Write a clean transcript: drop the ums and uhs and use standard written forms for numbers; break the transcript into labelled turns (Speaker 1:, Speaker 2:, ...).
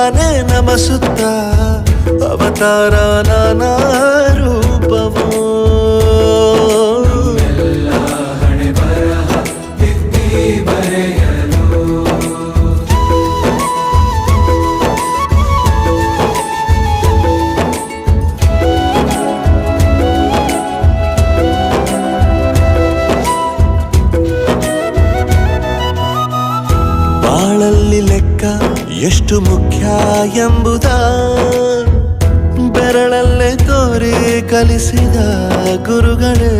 Speaker 1: ನಾನೇ ನಮಸುತ್ತ ಅವತಾರ ನಾನಾ ರೂಪವೋ ಬಾಳಲ್ಲಿ ಲೆಕ್ಕ ಎಷ್ಟು ಮುಖ್ಯ ಎಂಬುದ ಬೆರಳಲ್ಲೇ ತೋರಿ ಕಲಿಸಿದ ಗುರುಗಳೇ.